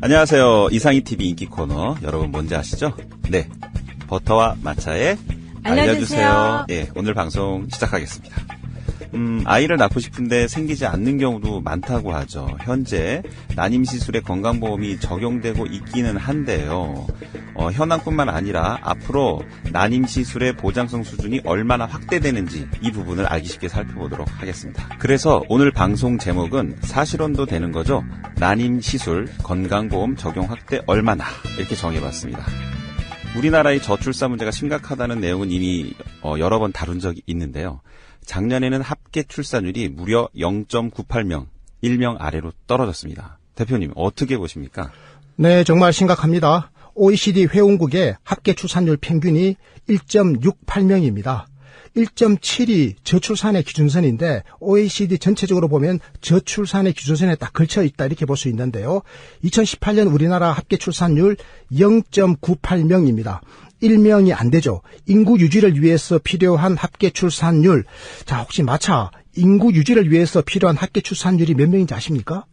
안녕하세요. 이상희TV 인기 코너. 여러분 뭔지 아시죠? 네. 버터와 마차에 알려주세요. 예, 오늘 방송 시작하겠습니다. 아이를 낳고 싶은데 생기지 않는 경우도 많다고 하죠. 현재 난임시술에 건강보험이 적용되고 있기는 한데요. 현황뿐만 아니라 앞으로 난임시술의 보장성 수준이 얼마나 확대되는지 이 부분을 알기 쉽게 살펴보도록 하겠습니다. 그래서 오늘 방송 제목은 사실혼도 되는 거죠? 난임시술 건강보험 적용 확대 얼마나 이렇게 정해봤습니다. 우리나라의 저출산 문제가 심각하다는 내용은 이미 여러 번 다룬 적이 있는데요. 작년에는 합계 출산율이 무려 0.98명, 1명 아래로 떨어졌습니다. 대표님 어떻게 보십니까? 네, 정말 심각합니다. OECD 회원국의 합계 출산율 평균이 1.68명입니다. 1.7이 저출산의 기준선인데 OECD 전체적으로 보면 저출산의 기준선에 딱 걸쳐 있다 이렇게 볼 수 있는데요. 2018년 우리나라 합계 출산율 0.98명입니다. 1명이 안 되죠. 인구 유지를 위해서 필요한 합계 출산율. 자, 혹시 마차 인구 유지를 위해서 필요한 합계 출산율이 몇 명인지 아십니까?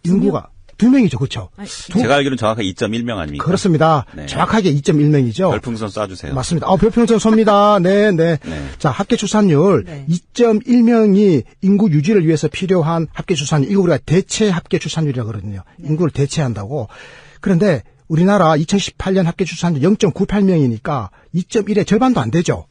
인구가 2명이죠. 그렇죠? 제가 알기로는 정확하게 2.1명 아닙니까? 그렇습니다. 네. 정확하게 2.1명이죠. 별풍선 쏴주세요. 맞습니다. 별풍선 쏩니다. 네. 네. 자, 합계 출산율 2.1명이 인구 유지를 위해서 필요한 합계 출산율. 이거 우리가 대체 합계 출산율이라고 그러거든요. 인구를 대체한다고. 그런데 우리나라 2018년 합계 출산율 0.98명이니까 2.1의 절반도 안 되죠.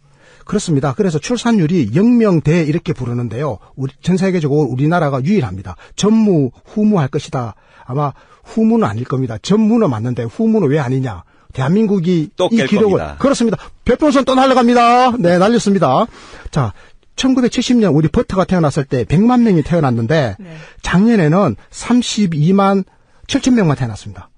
그렇습니다. 그래서 출산율이 0명대 이렇게 부르는데요. 전 세계적으로 우리나라가 유일합니다. 전무, 후무할 것이다. 아마 후무는 아닐 겁니다. 전무는 맞는데 후무는 왜 아니냐. 대한민국이 또 이 기록을 겁니다. 그렇습니다. 별풍선 또 날아갑니다. 네, 날렸습니다. 자, 1970년 우리 버터가 태어났을 때 100만 명이 태어났는데 작년에는 32만 7천 명만 태어났습니다.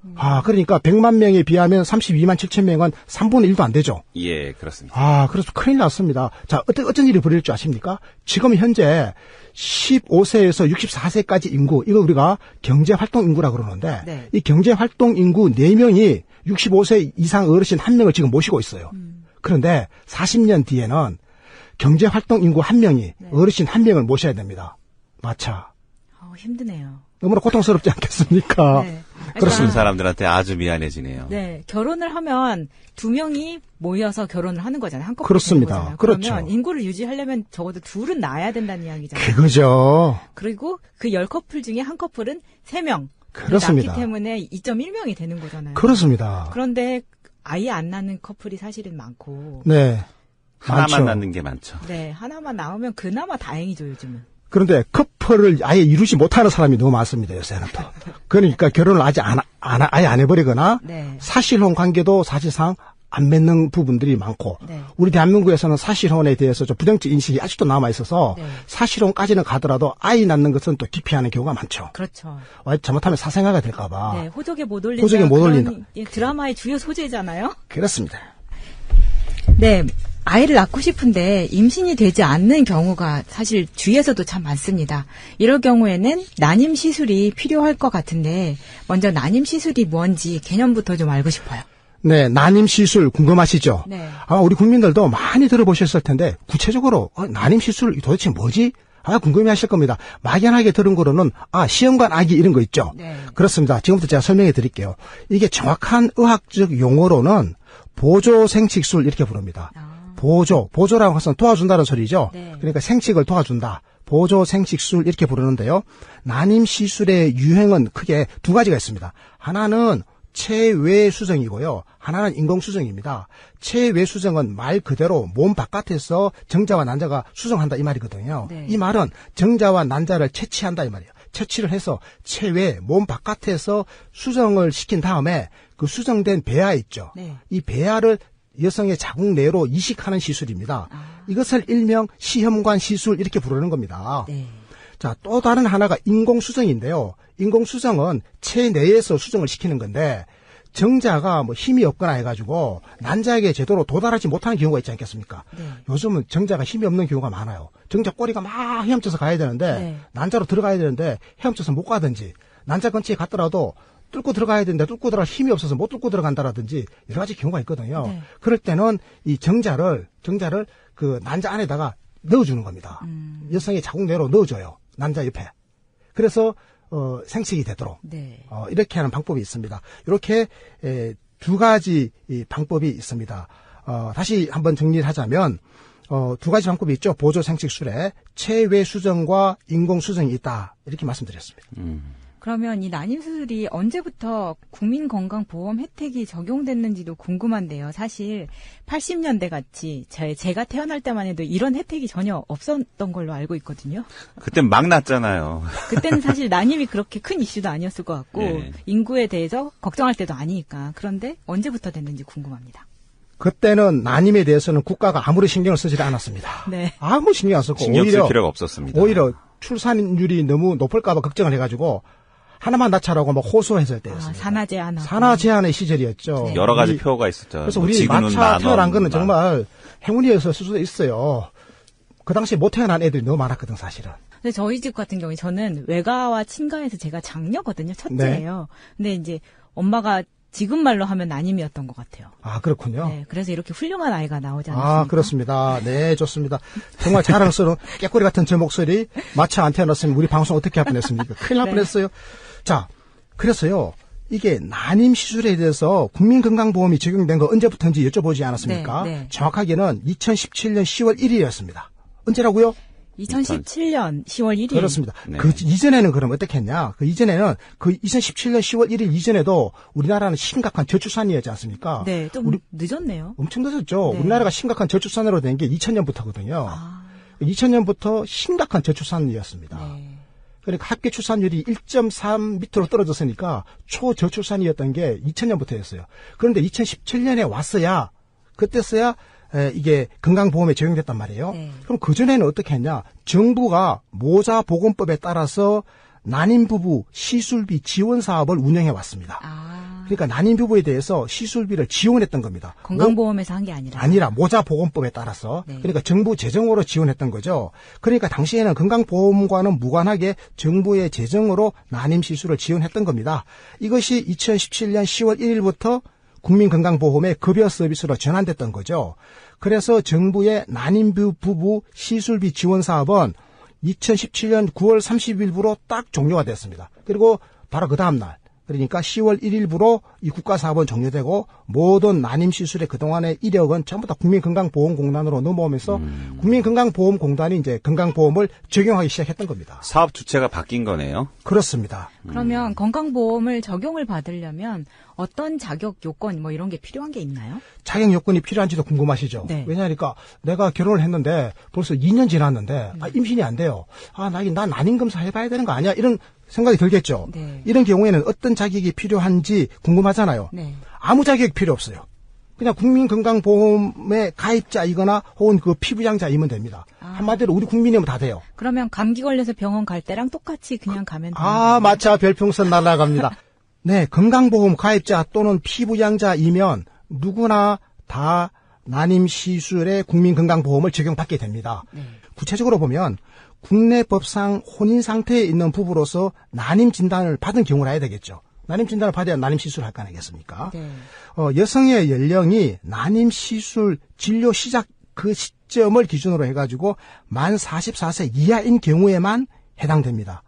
그러니까 100만 명에 비하면 32만 7천 명은 3분의 1도 안 되죠. 예, 그렇습니다. 그래서 큰일 났습니다. 자, 어떤 일이 벌어질 줄 아십니까? 지금 현재 15세에서 64세까지 인구, 이거 우리가 경제활동 인구라고 그러는데, 이 경제활동 인구 4명이 65세 이상 어르신 1명을 지금 모시고 있어요. 그런데 40년 뒤에는 경제활동 인구 1명이 어르신 1명을 모셔야 됩니다. 마차. 힘드네요. 너무나 고통스럽지 않겠습니까? 네. 그렇습니다. 사람들한테 아주 미안해지네요. 네, 결혼을 하면 2명이 모여서 결혼을 하는 거잖아요. 한꺼번에. 그렇습니다. 그러면 그렇죠. 인구를 유지하려면 적어도 둘은 낳아야 된다는 이야기잖아요. 그거죠. 그리고 그 10커플 중에 한 커플은 3명. 그렇습니다. 낳기 때문에 2.1명이 되는 거잖아요. 그렇습니다. 그런데 아예 안 낳는 커플이 사실은 많고. 네. 하나만 많죠. 낳는 게 많죠. 네, 하나만 나오면 그나마 다행이죠, 요즘은. 그런데 커플을 아예 이루지 못하는 사람이 너무 많습니다, 요새는 또. 그러니까 결혼을 아예 안 해버리거나 사실혼 관계도 사실상 안 맺는 부분들이 많고 우리 대한민국에서는 사실혼에 대해서 좀 부정적 인식이 아직도 남아있어서 사실혼까지는 가더라도 아이 낳는 것은 또 기피하는 경우가 많죠. 그렇죠. 잘못하면 사생아가 될까 봐. 네, 호적에 못 올린다. 호적에 못 올린다. 드라마의 주요 소재잖아요. 그렇습니다. 네. 아이를 낳고 싶은데 임신이 되지 않는 경우가 사실 주위에서도 참 많습니다. 이럴 경우에는 난임 시술이 필요할 것 같은데 먼저 난임 시술이 뭔지 개념부터 좀 알고 싶어요. 네, 난임 시술 궁금하시죠? 네. 우리 국민들도 많이 들어보셨을 텐데 구체적으로 난임 시술 도대체 뭐지? 궁금해하실 겁니다. 막연하게 들은 거로는 시험관 아기 이런 거 있죠. 네. 그렇습니다. 지금부터 제가 설명해 드릴게요. 이게 의학적 용어로는 보조 생식술 이렇게 부릅니다. 보조라는 것은 도와준다는 소리죠. 그러니까 생식을 도와준다. 보조 생식술 이렇게 부르는데요. 난임 시술의 유행은 크게 두 가지가 있습니다. 하나는 체외 수정이고요. 하나는 인공 수정입니다. 체외 수정은 말 그대로 몸 바깥에서 정자와 난자가 수정한다 이 말이거든요. 이 말은 정자와 난자를 채취한다 이 말이에요. 채취를 해서 체외 몸 바깥에서 수정을 시킨 다음에 그 수정된 배아 있죠. 이 배아를 여성의 자궁 내로 이식하는 시술입니다. 이것을 일명 시험관 시술 이렇게 부르는 겁니다. 자, 또 다른 하나가 인공수정인데요. 인공수정은 체내에서 수정을 시키는 건데 정자가 힘이 없거나 해가지고 난자에게 제대로 도달하지 못하는 경우가 있지 않겠습니까? 요즘은 정자가 힘이 없는 경우가 많아요. 정자 꼬리가 막 헤엄쳐서 가야 되는데 난자로 들어가야 되는데 헤엄쳐서 못 가든지 난자 근처에 갔더라도 뚫고 들어가야 되는데 뚫고 들어갈 힘이 없어서 못 뚫고 들어간다라든지 여러 가지 경우가 있거든요. 그럴 때는 이 정자를 그 난자 안에다가 넣어주는 겁니다. 여성의 자궁 내로 넣어줘요. 난자 옆에. 그래서 생식이 되도록 네. 이렇게 하는 방법이 있습니다. 이렇게 두 가지 이 방법이 있습니다. 다시 한번 정리를 하자면 두 가지 방법이 있죠. 보조 생식술에 체외 수정과 인공 수정이 있다. 이렇게 말씀드렸습니다. 그러면 이 난임 수술이 언제부터 국민건강보험 혜택이 적용됐는지도 궁금한데요. 사실 80년대 같이 제가 태어날 때만 해도 이런 혜택이 전혀 없었던 걸로 알고 있거든요. 그땐 막 났잖아요. 그때는 사실 난임이 그렇게 큰 이슈도 아니었을 것 같고 예. 인구에 대해서 걱정할 때도 아니니까. 그런데 언제부터 됐는지 궁금합니다. 그때는 난임에 대해서는 국가가 아무리 신경을 쓰지 않았습니다. 네. 아무 신경 안 썼고 신경 쓸 필요가 없었습니다. 오히려 출산율이 너무 높을까 봐 걱정을 해가지고 하나만 낳자라고 막 호소했을 때였습니다. 산하 제한. 산하 제한의 시절이었죠. 네. 여러 가지 표가 있었죠. 그래서 뭐 우리 지구는 마차 태어난 거는 만 원. 정말 행운이었을 수도 있어요. 그 당시에 못 태어난 애들이 너무 많았거든, 사실은. 근데 저희 집 같은 경우에 저는 외가와 친가에서 제가 장녀거든요. 첫째예요. 근데 이제 엄마가 지금 말로 하면 난임이었던 것 같아요. 아, 그렇군요. 네, 그래서 이렇게 훌륭한 아이가 나오지 않았습니까? 아, 그렇습니다. 네, 좋습니다. 정말 자랑스러운 깨꼬리 같은 제 목소리 마차 안 태어났으면 우리 방송 어떻게 할 뻔했습니까? 큰일 날 네. 뻔했어요. 자, 그래서요. 이게 난임 시술에 대해서 국민건강보험이 적용된 거 언제부터인지 여쭤보지 않았습니까? 네, 네. 정확하게는 2017년 10월 1일이었습니다. 언제라고요? 2017년 10월 1일. 그렇습니다. 네. 그 이전에는 그럼 어떻게 했냐? 그 이전에는 그 2017년 10월 1일 이전에도 우리나라는 심각한 저출산이었지 않습니까? 네, 좀 우리 늦었네요. 엄청 늦었죠. 네. 우리나라가 심각한 저출산으로 된 게 2000년부터거든요. 아, 2000년부터 심각한 저출산이었습니다. 네. 그러니까 합계 출산율이 1.3 밑으로 떨어졌으니까 초저출산이었던 게 2000년부터였어요. 그런데 2017년에 왔어야 그때서야 이게 건강보험에 적용됐단 말이에요. 네. 그럼 그전에는 어떻게 했냐. 정부가 모자보건법에 따라서 난임 부부 시술비 지원 사업을 운영해 왔습니다. 아, 그러니까 난임 부부에 대해서 시술비를 지원했던 겁니다. 건강보험에서 한 게 아니라. 아니라 모자보건법에 따라서 네. 그러니까 정부 재정으로 지원했던 거죠. 그러니까 당시에는 건강보험과는 무관하게 정부의 재정으로 난임 시술을 지원했던 겁니다. 이것이 2017년 10월 1일부터 국민건강보험의 급여 서비스로 전환됐던 거죠. 그래서 정부의 난임 부부 시술비 지원 사업은 2017년 9월 30일부로 딱 종료가 됐습니다. 그리고 바로 그 다음 날 그러니까 10월 1일부로 이 국가사업은 종료되고 모든 난임 시술의 그동안의 이력은 전부 다 국민건강보험공단으로 넘어오면서 국민건강보험공단이 이제 건강보험을 적용하기 시작했던 겁니다. 사업 주체가 바뀐 거네요. 그렇습니다. 그러면 건강보험을 적용을 받으려면 어떤 자격 요건 뭐 이런 게 필요한 게 있나요? 자격 요건이 필요한지도 궁금하시죠? 네. 왜냐하니까 내가 결혼을 했는데 벌써 2년 지났는데 임신이 안 돼요. 난 난임검사 해봐야 되는 거 아니야? 이런 생각이 들겠죠. 네. 이런 경우에는 어떤 자격이 필요한지 궁금하잖아요. 네. 아무 자격 필요 없어요. 그냥 국민건강보험의 가입자이거나 혹은 그 피부양자이면 됩니다. 한마디로 우리 국민이면 다 돼요. 그러면 감기 걸려서 병원 갈 때랑 똑같이 그냥 가면 돼요. 아, 마차 별풍선 날아갑니다. 네, 건강보험 가입자 또는 피부양자이면 누구나 다 난임 시술에 국민건강보험을 적용받게 됩니다. 네. 구체적으로 보면 국내 법상 혼인 상태에 있는 부부로서 난임 진단을 받은 경우라 해야 되겠죠. 난임 진단을 받아야 난임 시술을 할 거 아니겠습니까? 네. 여성의 연령이 난임 시술 진료 시작 그 시점을 기준으로 해가지고 만 44세 이하인 경우에만 해당됩니다.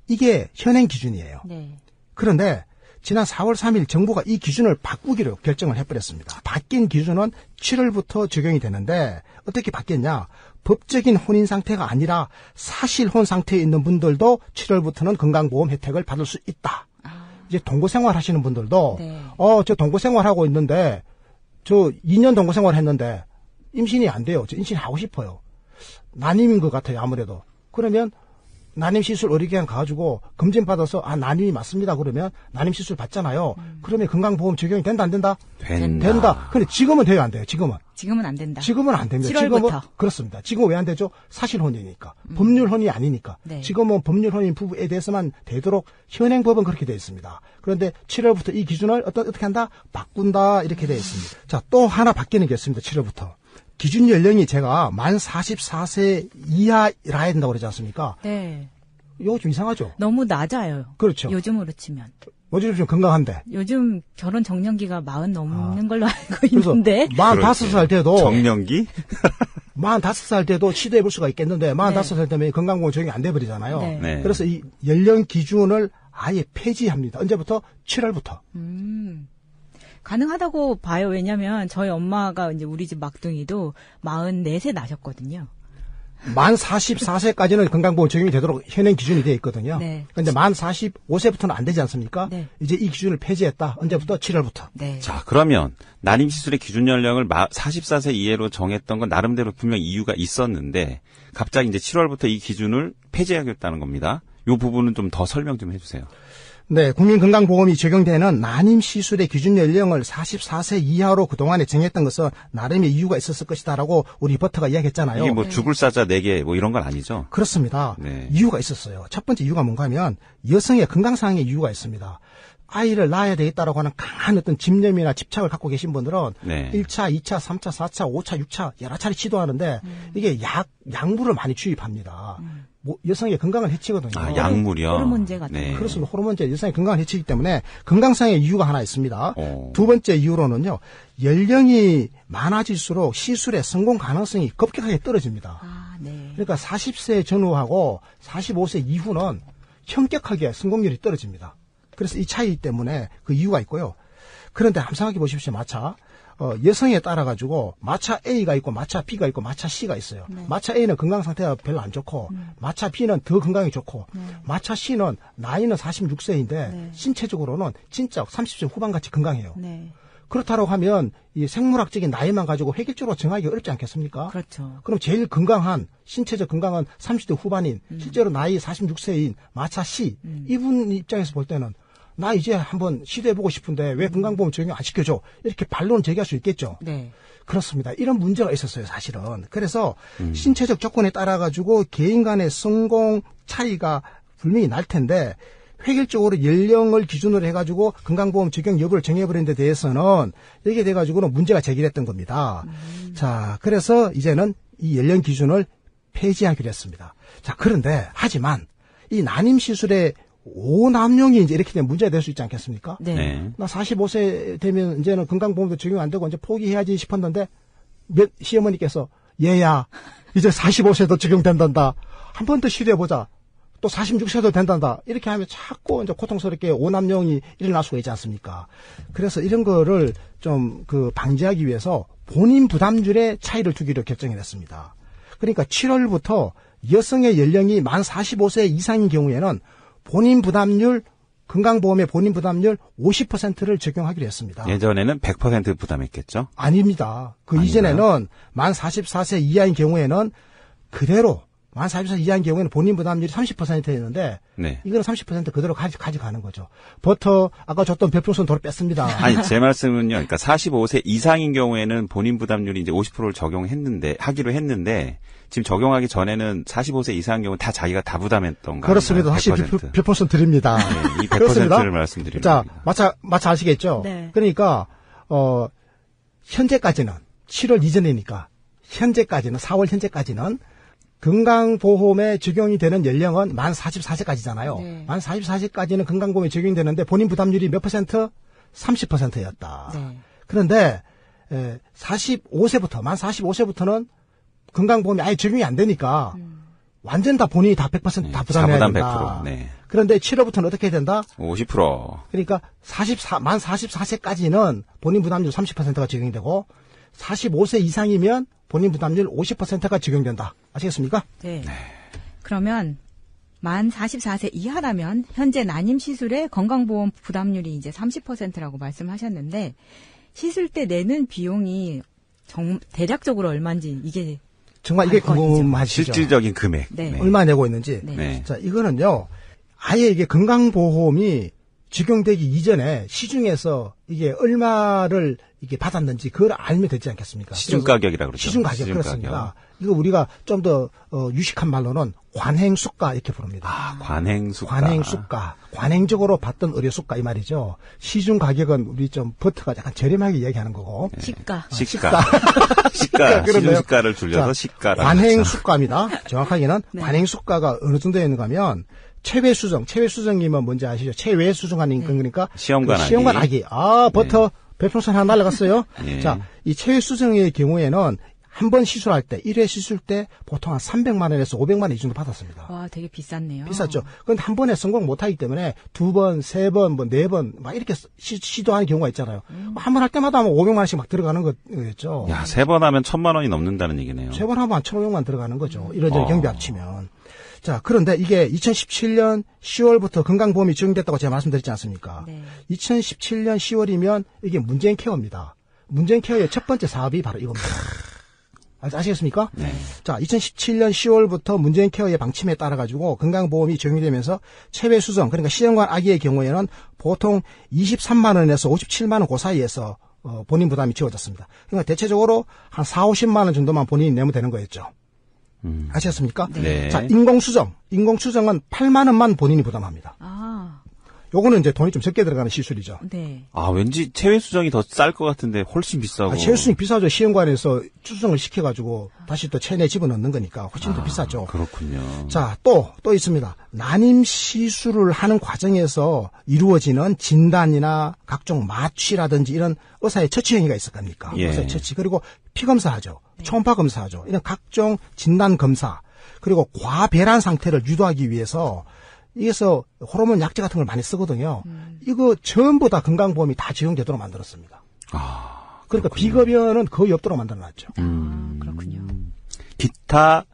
이게 현행 기준이에요. 네. 그런데 지난 4월 3일 정부가 이 기준을 바꾸기로 결정을 해버렸습니다. 바뀐 기준은 7월부터 적용이 되는데 어떻게 바뀌었냐. 법적인 혼인 상태가 아니라 사실혼 상태에 있는 분들도 7월부터는 건강보험 혜택을 받을 수 있다. 이제 동거생활 하시는 분들도 네. 저 동거생활 하고 있는데 저 2년 동거생활 했는데 임신이 안 돼요. 저 임신하고 싶어요. 난임인 것 같아요. 아무래도. 그러면 난임 시술 의료기관 가가지고 검진 받아서 난임이 맞습니다. 그러면 난임 시술 받잖아요. 그러면 건강보험 적용이 된다 안 된다? 된다. 근데 지금은 돼요 안 돼요? 지금은 안 된다. 지금은 안 됩니다. 7월부터. 지금은 그렇습니다. 지금 왜 안 되죠? 사실혼이니까. 법률혼이 아니니까. 네. 지금은 법률혼인 부부에 대해서만 되도록 현행법은 그렇게 되어 있습니다. 그런데 7월부터 이 기준을 어떻게 한다? 바꾼다 이렇게 되어 있습니다. 자, 또 하나 바뀌는 게 있습니다. 7월부터. 기준 연령이 제가 만 44세 이하라 해야 된다고 그러지 않습니까? 네. 이거 좀 이상하죠? 너무 낮아요. 그렇죠. 요즘으로 치면. 모질이 좀 건강한데. 요즘 결혼 정년기가 40 넘는 걸로 알고 있는데. 45살 때도. 정년기? 45살 때도 시도해볼 수가 있겠는데, 45살 때면 건강보험 적용이 안 돼버리잖아요. 네. 네. 그래서 이 연령 기준을 아예 폐지합니다. 언제부터? 7월부터. 가능하다고 봐요. 왜냐면 저희 엄마가 이제 우리 집 막둥이도 44세 나셨거든요. 만 44세까지는 건강보험 적용이 되도록 현행 기준이 되어 있거든요. 네. 그런데 만 45세부터는 안 되지 않습니까? 네. 이제 이 기준을 폐지했다. 언제부터? 7월부터. 네. 자, 그러면 난임 시술의 기준 연령을 44세 이하로 정했던 건 나름대로 분명 이유가 있었는데 갑자기 이제 7월부터 이 기준을 폐지하겠다는 겁니다. 이 부분은 좀 더 설명 좀 해주세요. 네, 국민건강보험이 적용되는 난임 시술의 기준 연령을 44세 이하로 그동안에 정했던 것은 나름의 이유가 있었을 것이다라고 우리 버터가 이야기했잖아요. 이게 뭐 죽을 사자 4개 뭐 이런 건 아니죠? 그렇습니다. 네. 이유가 있었어요. 첫 번째 이유가 뭔가 하면 여성의 건강상의 이유가 있습니다. 아이를 낳아야 되겠다라고 하는 강한 어떤 집념이나 집착을 갖고 계신 분들은 네. 1차, 1차, 3차, 4차, 5차, 6차 여러 차례 시도하는데 이게 약물을 많이 주입합니다. 뭐 여성의 건강을 해치거든요. 아, 약물이요? 호르몬제 같은 네. 거. 그렇습니다. 호르몬제 여성의 건강을 해치기 때문에 건강상의 이유가 하나 있습니다. 오. 두 번째 이유로는요. 연령이 많아질수록 시술의 성공 가능성이 급격하게 떨어집니다. 아, 네. 그러니까 40세 전후하고 45세 이후는 현격하게 성공률이 떨어집니다. 그래서 이 차이 때문에 그 이유가 있고요. 그런데 한번 생각해 보십시오. 마차. 여성에 따라 가지고 마차 A가 있고 마차 B가 있고 마차 C가 있어요. 네. 마차 A는 건강 상태가 별로 안 좋고 마차 B는 더 건강이 좋고 마차 C는 나이는 46세인데 네. 신체적으로는 진짜 30세 후반같이 건강해요. 네. 그렇다고 하면 이 생물학적인 나이만 가지고 획일적으로 정하기 어렵지 않겠습니까? 그렇죠. 그럼 제일 건강한 신체적 건강은 30대 후반인 실제로 나이 46세인 마차 C 이분 입장에서 볼 때는 나 이제 한번 시도해보고 싶은데 왜 건강보험 적용 안 시켜줘? 이렇게 반론 제기할 수 있겠죠. 네. 그렇습니다. 이런 문제가 있었어요, 사실은. 그래서 신체적 조건에 따라 가지고 개인 간의 성공 차이가 분명히 날 텐데 획일적으로 연령을 기준으로 해가지고 건강보험 적용 여부를 정해버린 데 대해서는 여기에 대해 가지고는 문제가 제기됐던 겁니다. 자, 그래서 이제는 이 연령 기준을 폐지하기로 했습니다. 자, 그런데 하지만 이 난임 시술의 오남용이 이제 이렇게 되면 문제가 될 수 있지 않겠습니까? 네. 네. 나 45세 되면 이제는 건강보험도 적용 안 되고 이제 포기해야지 싶었는데 시어머니께서 얘야 이제 45세도 적용된단다. 한 번 더 시도해보자. 또 46세도 된단다. 이렇게 하면 자꾸 이제 고통스럽게 오남용이 일어날 수가 있지 않습니까? 그래서 이런 거를 좀 방지하기 위해서 본인 부담률의 차이를 두기로 결정을 했습니다. 그러니까 7월부터 여성의 연령이 만 45세 이상인 경우에는 본인 부담률, 건강보험의 본인 부담률 50%를 적용하기로 했습니다. 예전에는 100% 부담했겠죠? 아닙니다. 아닌가요? 이전에는 만 44세 이하인 경우에는 그대로 만 44세 이하인 경우에는 본인 부담률이 30%였는데 네. 이거는 30% 그대로 가져가는 거죠. 버터 아까 줬던 별풍선 도로 뺐습니다. 아니, 제 말씀은요. 그러니까 45세 이상인 경우에는 본인 부담률이 이제 50%를 하기로 했는데, 지금 적용하기 전에는 45세 이상인 경우는 다 자기가 다 부담했던 거예요. 그렇습니다. 다시 100%. 별풍선 드립니다. 네, 이 100%를 그렇습니다. 말씀드립니다. 자, 마차 아시겠죠? 네. 그러니까, 현재까지는, 7월 이전이니까, 현재까지는, 4월 현재까지는, 건강보험에 적용이 되는 연령은 만 44세까지잖아요. 네. 만 44세까지는 건강보험에 적용이 되는데 본인 부담률이 몇 퍼센트? 30%였다. 네. 그런데, 45세부터, 만 45세부터는 건강보험이 아예 적용이 안 되니까, 완전 다 본인이 다 100% 다 부담해야 자부담 된다. 100%. 네. 그런데 7월부터는 어떻게 해야 된다? 50%. 그러니까 만 44세까지는 본인 부담률 30%가 적용이 되고 45세 이상이면 본인 부담률 50%가 적용된다. 아시겠습니까? 네. 그러면 만 44세 이하라면 현재 난임 시술의 건강보험 부담률이 이제 30%라고 말씀하셨는데 시술 때 내는 비용이 대략적으로 얼마인지 이게 정말 이게 관건이죠. 궁금하시죠? 실질적인 금액. 네. 얼마 내고 있는지. 네. 네. 자, 이거는요. 아예 이게 건강보험이 적용되기 이전에 시중에서 이게 얼마를 이게 받았는지 그걸 알면 되지 않겠습니까? 시중 가격이라 그러죠. 시중 가격 그렇습니다. 이거 우리가 좀 더 유식한 말로는 관행수가 이렇게 부릅니다. 아, 관행수가. 관행수가, 관행적으로 받던 의료수가 이 말이죠. 시중 가격은 우리 좀 버터가 약간 저렴하게 얘기하는 거고. 시가. 시가. 시가. 그런데요. 시중 시가를 줄여서 자, 시가라고. 관행수가입니다. 정확하게는 네. 관행수가가 어느 정도에 있는가 하면 체외 수정이면 뭔지 아시죠? 체외 수정하는 그러니까 시험관 아기. 시험관 아기. 버터 별풍선 하나 날라갔어요. 예. 자, 이 체외 수정의 경우에는 한 번 시술할 때, 1회 시술 때 보통 한 300만 원에서 500만 원 이 정도 받았습니다. 와, 되게 비쌌네요. 비쌌죠. 그런데 한 번에 성공 못 하기 때문에 2번, 3번, 뭐 4번 막 이렇게 시도하는 경우가 있잖아요. 한 번 할 때마다 뭐 500만 원씩 막 들어가는 거겠죠. 야, 3번 하면 1,000만 원이 넘는다는 얘기네요. 3번 하면 한 1,500만 들어가는 거죠. 이런저런 경비 합치면. 자, 그런데 이게 2017년 10월부터 건강보험이 적용됐다고 제가 말씀드렸지 않습니까? 네. 2017년 10월이면 이게 문재인 케어입니다. 문재인 케어의 첫 번째 사업이 바로 이겁니다. 아시겠습니까? 네. 자, 2017년 10월부터 문재인 케어의 방침에 따라가지고 건강보험이 적용이 되면서 체외 수정, 그러니까 시험관 아기의 경우에는 보통 23만 원에서 57만 원 그 사이에서 본인 부담이 지워졌습니다. 그러니까 대체적으로 한 4, 50만 원 정도만 본인이 내면 되는 거였죠. 아시겠습니까? 네. 자, 인공수정은 8만 원만 본인이 부담합니다. 요거는 이제 돈이 좀 적게 들어가는 시술이죠. 네. 아, 왠지 체외 수정이 더 쌀 것 같은데 훨씬 비싸고. 체외 수정이 비싸죠. 시험관에서 수정을 시켜가지고 다시 또 체내에 집어넣는 거니까 훨씬 더 비싸죠. 그렇군요. 자, 또 있습니다. 난임 시술을 하는 과정에서 이루어지는 진단이나 각종 마취라든지 이런 의사의 처치 행위가 있을 겁니까? 예. 의사의 처치. 그리고 피검사하죠. 초음파 검사하죠. 이런 각종 진단 검사. 그리고 과배란 상태를 유도하기 위해서 이게서 호르몬 약제 같은 걸 많이 쓰거든요. 이거 전부 다 건강보험이 다 적용되도록 만들었습니다. 그러니까 비급여는 거의 없도록 만들어놨죠. 그렇군요. 기타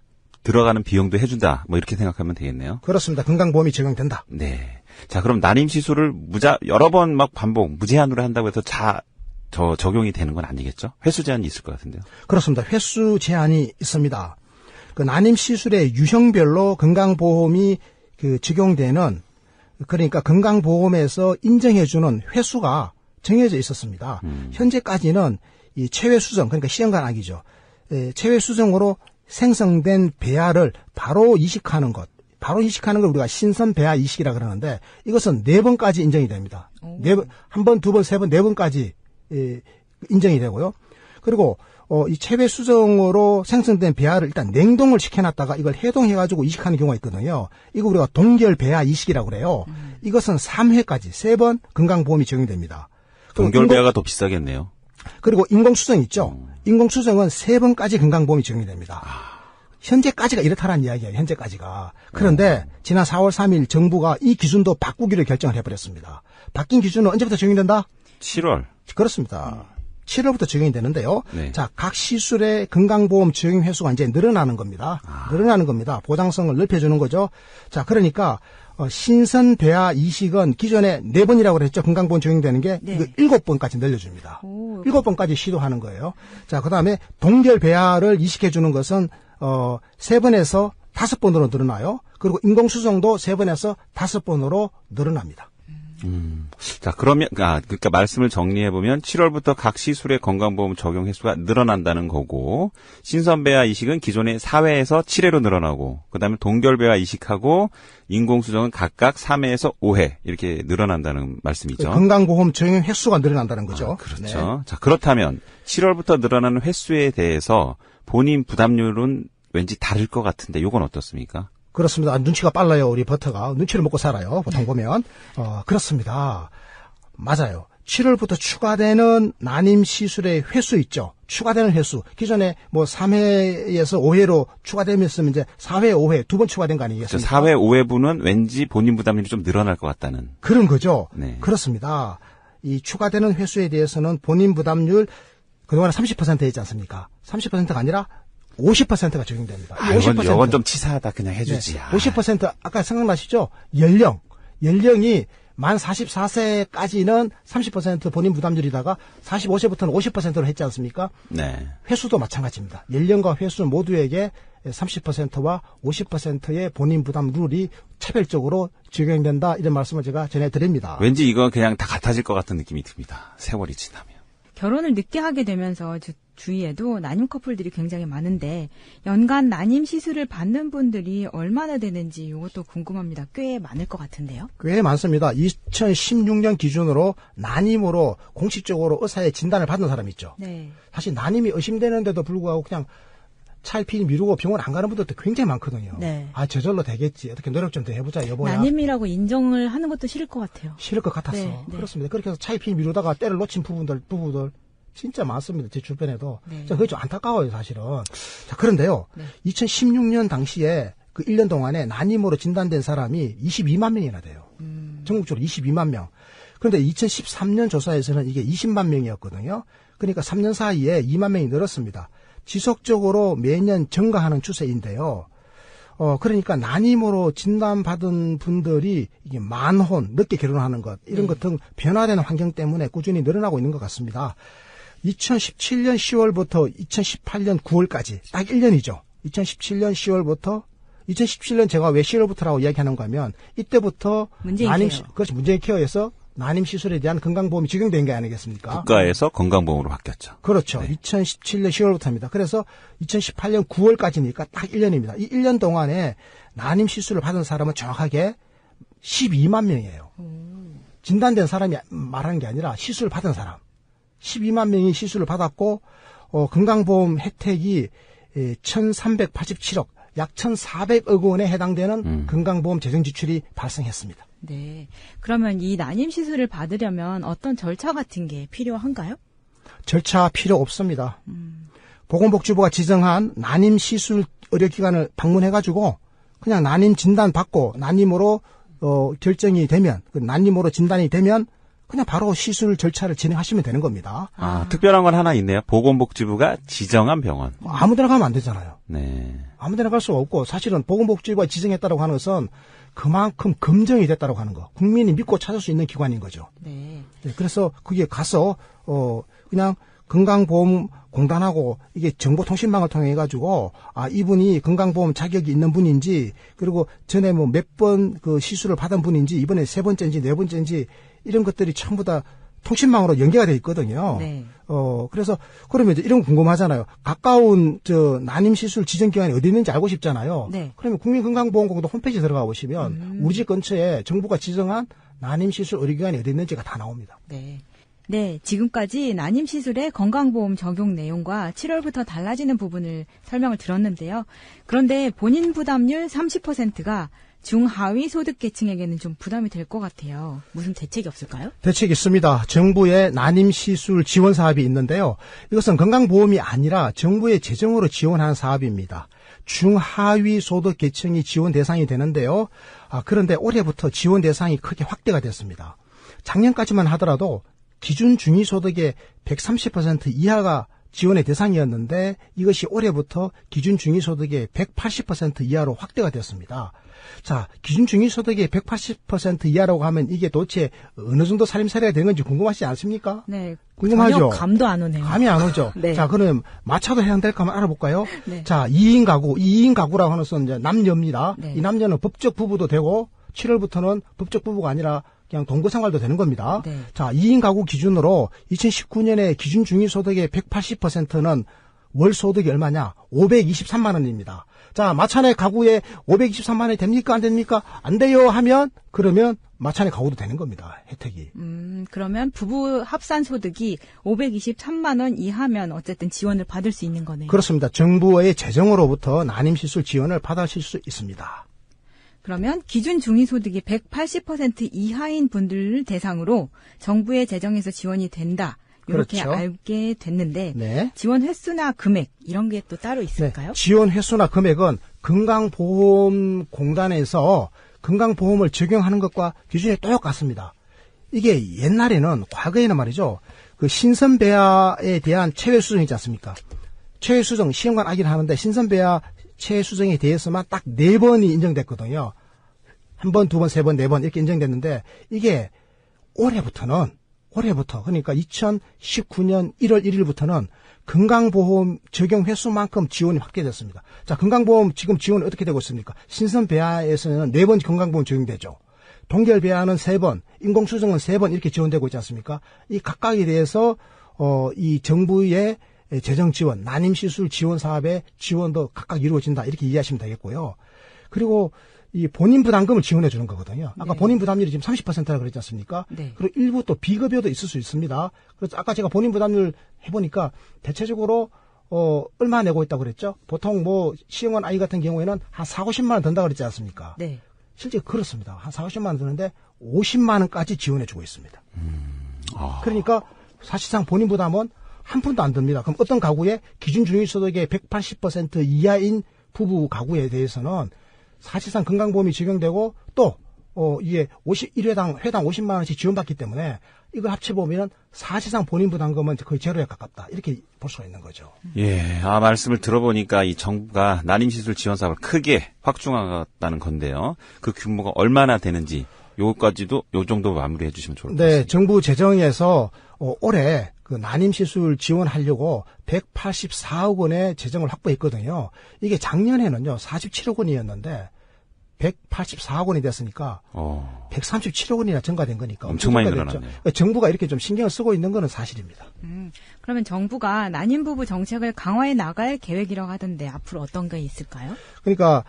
들어가는 비용도 해준다. 뭐 이렇게 생각하면 되겠네요. 그렇습니다. 건강보험이 적용된다. 네. 자, 그럼 난임 시술을 여러 번 막 반복, 무제한으로 한다고 해서 적용이 되는 건 아니겠죠? 횟수 제한이 있을 것 같은데요. 그렇습니다. 횟수 제한이 있습니다. 그 난임 시술의 유형별로 건강보험이 적용되는, 그러니까 건강보험에서 인정해주는 횟수가 정해져 있었습니다. 현재까지는 이 체외 수정, 그러니까 시험관 아기죠. 체외 수정으로 생성된 배아를 바로 이식하는 걸 우리가 신선 배아 이식이라 그러는데 이것은 4번까지 인정이 됩니다. 4번, 한 번, 두 번, 세 번, 4번까지 인정이 되고요. 그리고 이 체외 수정으로 생성된 배아를 일단 냉동을 시켜놨다가 이걸 해동해가지고 이식하는 경우가 있거든요. 이거 우리가 동결 배아 이식이라고 그래요. 이것은 3회까지 3번 건강보험이 적용됩니다. 동결 배아가 더 비싸겠네요. 그리고 인공수정 있죠. 인공수정은 3번까지 건강보험이 적용이 됩니다. 현재까지가 이렇다라는 이야기예요. 현재까지가. 그런데 지난 4월 3일 정부가 이 기준도 바꾸기로 결정을 해버렸습니다. 바뀐 기준은 언제부터 적용된다? 7월. 그렇습니다. 7월부터 적용이 되는데요. 네. 자, 각 시술의 건강보험 적용 횟수가 이제 늘어나는 겁니다. 늘어나는 겁니다. 보장성을 넓혀주는 거죠. 자, 그러니까 신선 배아 이식은 기존에 4번이라고 그랬죠. 건강보험 적용되는 게 네. 이거 7번까지 늘려줍니다. 7번까지 시도하는 거예요. 자, 그다음에 동결 배아를 이식해주는 것은 3번에서 5번으로 늘어나요. 그리고 인공수정도 3번에서 5번으로 늘어납니다. 자, 그러니까 말씀을 정리해보면 7월부터 각 시술의 건강보험 적용 횟수가 늘어난다는 거고, 신선배아 이식은 기존의 4회에서 7회로 늘어나고, 그 다음에 동결배아 이식하고, 인공수정은 각각 3회에서 5회, 이렇게 늘어난다는 말씀이죠. 건강보험 적용 횟수가 늘어난다는 거죠. 그렇죠. 네. 자, 그렇다면 7월부터 늘어나는 횟수에 대해서 본인 부담률은 왠지 다를 것 같은데, 요건 어떻습니까? 그렇습니다. 눈치가 빨라요. 우리 버터가. 눈치를 먹고 살아요. 보통 보면. 그렇습니다. 맞아요. 7월부터 추가되는 난임 시술의 횟수 있죠. 추가되는 횟수. 기존에 뭐 3회에서 5회로 추가되면서 이제 4회, 5회 두 번 추가된 거 아니겠습니까? 4회, 5회분은 왠지 본인 부담률이 좀 늘어날 것 같다는. 그런 거죠. 네. 그렇습니다. 이 추가되는 횟수에 대해서는 본인 부담률 그동안 30%였지 않습니까? 30%가 아니라 50%가 적용됩니다. 이건 좀 치사하다. 그냥 해주지. 네, 50% 아까 생각나시죠? 연령이 만 44세까지는 30% 본인 부담률이다가 45세부터는 50%로 했지 않습니까? 네. 횟수도 마찬가지입니다. 연령과 횟수 모두에게 30%와 50%의 본인 부담률이 차별적으로 적용된다. 이런 말씀을 제가 전해드립니다. 왠지 이건 그냥 다 같아질 것 같은 느낌이 듭니다. 세월이 지나면. 결혼을 늦게 하게 되면서 주위에도 난임 커플들이 굉장히 많은데 연간 난임 시술을 받는 분들이 얼마나 되는지 이것도 궁금합니다. 꽤 많을 것 같은데요. 꽤 많습니다. 2016년 기준으로 난임으로 공식적으로 의사의 진단을 받는 사람이 있죠. 네. 사실 난임이 의심되는데도 불구하고 그냥 차일피일 미루고 병원 안 가는 분들도 굉장히 많거든요. 네. 아, 저절로 되겠지. 어떻게 노력 좀 더 해보자, 여보야. 난임이라고 인정을 하는 것도 싫을 것 같아요. 싫을 것 같았어. 네, 네. 그렇습니다. 그렇게 해서 차일피일 미루다가 때를 놓친 부부들 진짜 많습니다. 제 주변에도. 네. 그게 좀 안타까워요, 사실은. 자, 그런데요. 네. 2016년 당시에 그 1년 동안에 난임으로 진단된 사람이 22만 명이나 돼요. 전국적으로 22만 명. 그런데 2013년 조사에서는 이게 20만 명이었거든요. 그러니까 3년 사이에 2만 명이 늘었습니다. 지속적으로 매년 증가하는 추세인데요. 그러니까 난임으로 진단받은 분들이 이게 만혼, 늦게 결혼하는 것, 이런 것 등 변화되는 환경 때문에 꾸준히 늘어나고 있는 것 같습니다. 2017년 10월부터 2018년 9월까지 딱 1년이죠. 2017년 10월부터 2017년 제가 왜 10월부터라고 이야기하는가 하면 이때부터 문재인 케어. 그렇죠. 문재인 케어에서 난임 시술에 대한 건강보험이 적용된 게 아니겠습니까? 국가에서 건강보험으로 바뀌었죠. 그렇죠. 네. 2017년 10월부터입니다. 그래서 2018년 9월까지니까 딱 1년입니다. 이 1년 동안에 난임 시술을 받은 사람은 정확하게 12만 명이에요. 진단된 사람이 말하는 게 아니라 시술을 받은 사람. 12만 명이 시술을 받았고 건강보험 혜택이 1,387억, 약 1,400억 원에 해당되는 건강보험 재정 지출이 발생했습니다. 네. 그러면 이 난임 시술을 받으려면 어떤 절차 같은 게 필요한가요? 절차 필요 없습니다. 보건복지부가 지정한 난임 시술 의료기관을 방문해가지고 그냥 난임 진단 받고 난임으로 결정이 되면, 난임으로 진단이 되면 그냥 바로 시술 절차를 진행하시면 되는 겁니다. 특별한 건 하나 있네요. 보건복지부가 지정한 병원. 아무 데나 가면 안 되잖아요. 네. 아무 데나 갈 수가 없고, 사실은 보건복지부가 지정했다고 하는 것은 그만큼 검증이 됐다고 하는 거. 국민이 믿고 찾을 수 있는 기관인 거죠. 네. 네, 그래서 거기에 가서 그냥 건강보험공단하고 이게 정보통신망을 통해 가지고 이분이 건강보험 자격이 있는 분인지, 그리고 전에 뭐 몇 번 그 시술을 받은 분인지, 이번에 3번째인지 4번째인지 이런 것들이 전부 다 통신망으로 연계가 돼 있거든요. 네. 그래서 그러면 이제 이런 거 궁금하잖아요. 가까운 난임 시술 지정 기관이 어디 있는지 알고 싶잖아요. 네. 그러면 국민건강보험공단 홈페이지 들어가 보시면 우리 집 근처에 정부가 지정한 난임 시술 의료기관이 어디 있는지가 다 나옵니다. 네. 네, 지금까지 난임 시술의 건강보험 적용 내용과 7월부터 달라지는 부분을 설명을 들었는데요. 그런데 본인 부담률 30%가 중하위 소득 계층에게는 좀 부담이 될 것 같아요. 무슨 대책이 없을까요? 대책이 있습니다. 정부의 난임 시술 지원 사업이 있는데요. 이것은 건강보험이 아니라 정부의 재정으로 지원하는 사업입니다. 중하위 소득 계층이 지원 대상이 되는데요. 그런데 올해부터 지원 대상이 크게 확대가 됐습니다. 작년까지만 하더라도 기준 중위소득의 130% 이하가 지원의 대상이었는데 이것이 올해부터 기준 중위소득의 180% 이하로 확대가 됐습니다. 자, 기준 중위소득의 180% 이하라고 하면 이게 도대체 어느 정도 살림살이가 되는 건지 궁금하지 않습니까? 네. 궁금하죠? 전혀 감도 안 오네요. 감이 안 오죠? 네. 자, 그럼 마차도 해당될까 한번 알아볼까요? 네. 자, 2인 가구라고 하는 것은 이제 남녀입니다. 네. 이 남녀는 법적 부부도 되고 7월부터는 법적 부부가 아니라 그냥 동거 생활도 되는 겁니다. 네. 자, 2인 가구 기준으로 2019년에 기준 중위소득의 180%는 월 소득이 얼마냐? 523만 원입니다. 자, 마찬의 가구에 523만 원이 됩니까? 안 됩니까? 안 돼요 하면 그러면 마찬의 가구도 되는 겁니다. 혜택이. 그러면 부부 합산 소득이 523만 원 이하면 어쨌든 지원을 받을 수 있는 거네요. 그렇습니다. 정부의 재정으로부터 난임시술 지원을 받으실 수 있습니다. 그러면 기준 중위소득이 180% 이하인 분들을 대상으로 정부의 재정에서 지원이 된다. 이렇게 그렇죠. 알게 됐는데 네. 지원 횟수나 금액 이런 게 또 따로 있을까요? 네. 지원 횟수나 금액은 건강보험공단에서 건강보험을 적용하는 것과 기준이 똑같습니다. 이게 옛날에는 과거에는 말이죠. 그 신선배아에 대한 체외 수정이 있지 않습니까? 체외 수정 시험관 악의를 하는데 신선배아 체외 수정에 대해서만 딱 4번이 인정됐거든요. 1번, 2번, 3번, 4번 이렇게 인정됐는데 이게 올해부터 그러니까 2019년 1월 1일부터는 건강보험 적용 횟수만큼 지원이 확대됐습니다. 자, 건강보험 지금 지원이 어떻게 되고 있습니까? 신선배아에서는 4번 건강보험 적용되죠. 동결배아는 3번, 인공수정은 3번 이렇게 지원되고 있지 않습니까? 이 각각에 대해서 이 정부의 재정 지원, 난임시술 지원 사업의 지원도 각각 이루어진다 이렇게 이해하시면 되겠고요. 그리고 이 본인 부담금을 지원해 주는 거거든요. 아까 네. 본인 부담률이 지금 30%라고 그랬지 않습니까? 네. 그리고 일부 또 비급여도 있을 수 있습니다. 그래서 아까 제가 본인 부담률 해보니까 대체적으로 얼마 내고 있다고 그랬죠? 보통 뭐 시흥원 아이 같은 경우에는 한 4, 50만 원 든다 그랬지 않습니까? 네. 실제 그렇습니다. 한 4, 50만 원 드는데 50만 원까지 지원해주고 있습니다. 그러니까 사실상 본인 부담은 한 푼도 안 듭니다. 그럼 어떤 가구의 기준 중위소득의 180% 이하인 부부 가구에 대해서는 사실상 건강보험이 적용되고 또 이게 1회당 50만 원씩 지원받기 때문에 이걸 합쳐보면 사실상 본인 부담금은 거의 제로에 가깝다. 이렇게 볼 수가 있는 거죠. 예, 말씀을 들어보니까 이 정부가 난임시술 지원 사업을 크게 확충하겠다는 건데요. 그 규모가 얼마나 되는지 요까지도 요 정도 마무리해 주시면 좋을 것 같습니다. 네, 정부 재정에서 올해 그 난임시술 지원하려고 184억 원의 재정을 확보했거든요. 이게 작년에는요 47억 원이었는데 184억 원이 됐으니까 137억 원이나 증가된 거니까 엄청 많이 늘어났네요. 그러니까 정부가 이렇게 좀 신경을 쓰고 있는 거는 사실입니다. 그러면 정부가 난임부부 정책을 강화해 나갈 계획이라고 하던데 앞으로 어떤 게 있을까요? 그러니까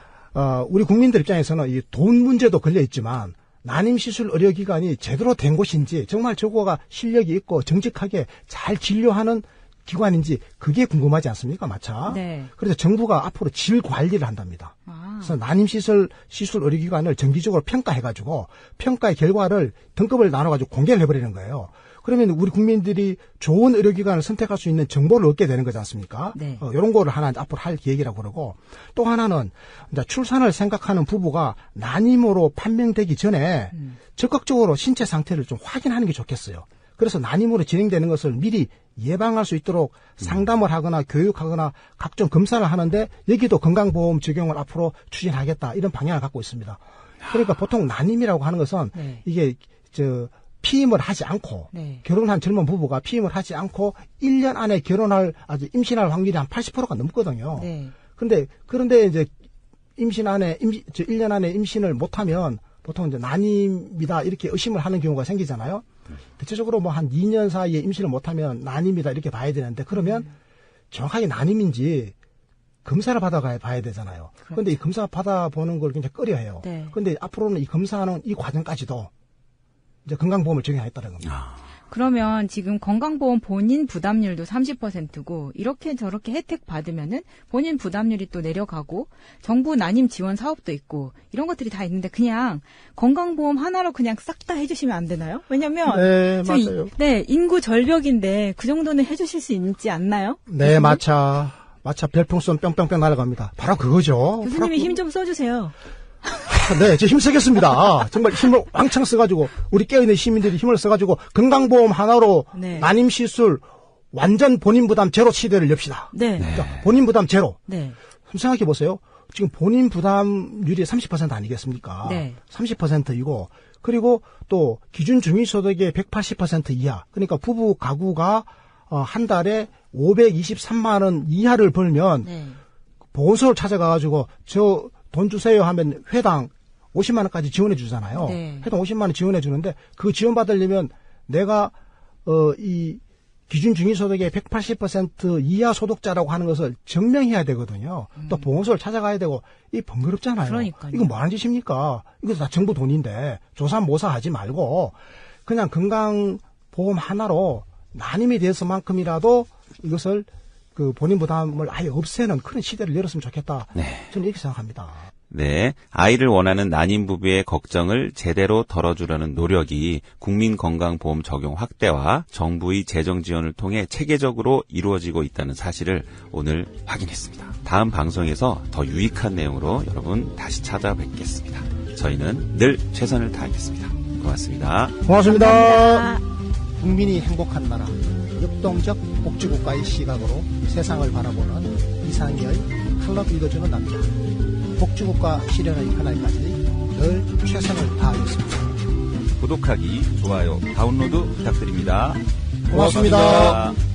우리 국민들 입장에서는 이 돈 문제도 걸려 있지만 난임시술 의료기관이 제대로 된 곳인지 정말 저거가 실력이 있고 정직하게 잘 진료하는 기관인지 그게 궁금하지 않습니까, 마차? 네. 그래서 정부가 앞으로 질 관리를 한답니다. 그래서 난임시술 의료기관을 정기적으로 평가해가지고 평가의 결과를 등급을 나눠가지고 공개를 해버리는 거예요. 그러면 우리 국민들이 좋은 의료기관을 선택할 수 있는 정보를 얻게 되는 거지 않습니까? 네. 이런 거를 하나 앞으로 할 계획이라고 그러고 또 하나는 이제 출산을 생각하는 부부가 난임으로 판명되기 전에 적극적으로 신체 상태를 좀 확인하는 게 좋겠어요. 그래서 난임으로 진행되는 것을 미리 예방할 수 있도록 상담을 하거나 교육하거나 각종 검사를 하는데 여기도 건강보험 적용을 앞으로 추진하겠다 이런 방향을 갖고 있습니다. 그러니까 보통 난임이라고 하는 것은 네. 이게 피임을 하지 않고 네. 결혼한 젊은 부부가 피임을 하지 않고 1년 안에 임신할 확률이 한 80%가 넘거든요. 네. 그런데 이제 1년 안에 임신을 못하면 보통 이제 난임이다 이렇게 의심을 하는 경우가 생기잖아요. 대체적으로 뭐 한 2년 사이에 임신을 못하면 난임이다 이렇게 봐야 되는데 그러면 정확하게 난임인지 검사를 봐야 되잖아요. 그런데 이 검사 받아보는 걸 굉장히 꺼려해요. 네. 그런데 앞으로는 이 검사하는 이 과정까지도 이제 건강보험을 적용하겠다는 겁니다. 그러면 지금 건강보험 본인 부담률도 30%고 이렇게 저렇게 혜택 받으면은 본인 부담률이 또 내려가고 정부 난임 지원 사업도 있고 이런 것들이 다 있는데 그냥 건강보험 하나로 그냥 싹 다 해주시면 안 되나요? 왜냐면 네, 맞아요. 인구 절벽인데 그 정도는 해주실 수 있지 않나요? 네, 마차 별풍선 뿅뿅뿅 날아갑니다. 바로 그거죠. 교수님이 힘 좀 써주세요. 네, 저 힘쓰겠습니다. 정말 힘을 왕창 써가지고 우리 깨어있는 시민들이 힘을 써가지고 건강보험 하나로 네. 난임시술 완전 본인 부담 제로 시대를 엽시다. 네. 그러니까 본인 부담 제로. 네. 생각해 보세요. 지금 본인 부담률이 30% 아니겠습니까? 네. 30%이고 그리고 또 기준 중위소득의 180% 이하. 그러니까 부부 가구가 한 달에 523만 원 이하를 벌면 네. 보건소를 찾아가가지고 돈 주세요 하면 회당 50만 원까지 지원해 주잖아요. 네. 회당 50만 원 지원해 주는데 그 지원 받으려면 내가 이 기준 중위소득의 180% 이하 소득자라고 하는 것을 증명해야 되거든요. 또 보건소를 찾아가야 되고 이 번거롭잖아요. 그러니까요. 이거 뭐 하는 짓입니까? 이거 다 정부 돈인데 조사모사하지 말고 그냥 건강보험 하나로 난임에 대해서만큼이라도 이것을 그 본인 부담을 아예 없애는 그런 시대를 열었으면 좋겠다. 네. 저는 이렇게 생각합니다. 네, 아이를 원하는 난임 부부의 걱정을 제대로 덜어주려는 노력이 국민건강보험 적용 확대와 정부의 재정 지원을 통해 체계적으로 이루어지고 있다는 사실을 오늘 확인했습니다. 다음 방송에서 더 유익한 내용으로 여러분 다시 찾아뵙겠습니다. 저희는 늘 최선을 다하겠습니다. 고맙습니다. 고맙습니다. 감사합니다. 국민이 행복한 나라, 역동적 복지국가의 시각으로 세상을 바라보는 이상열 클럽 읽어주는 남자. 복지국가 실현의 그날까지 늘 최선을 다하겠습니다. 구독하기, 좋아요, 다운로드 부탁드립니다. 고맙습니다. 고맙습니다.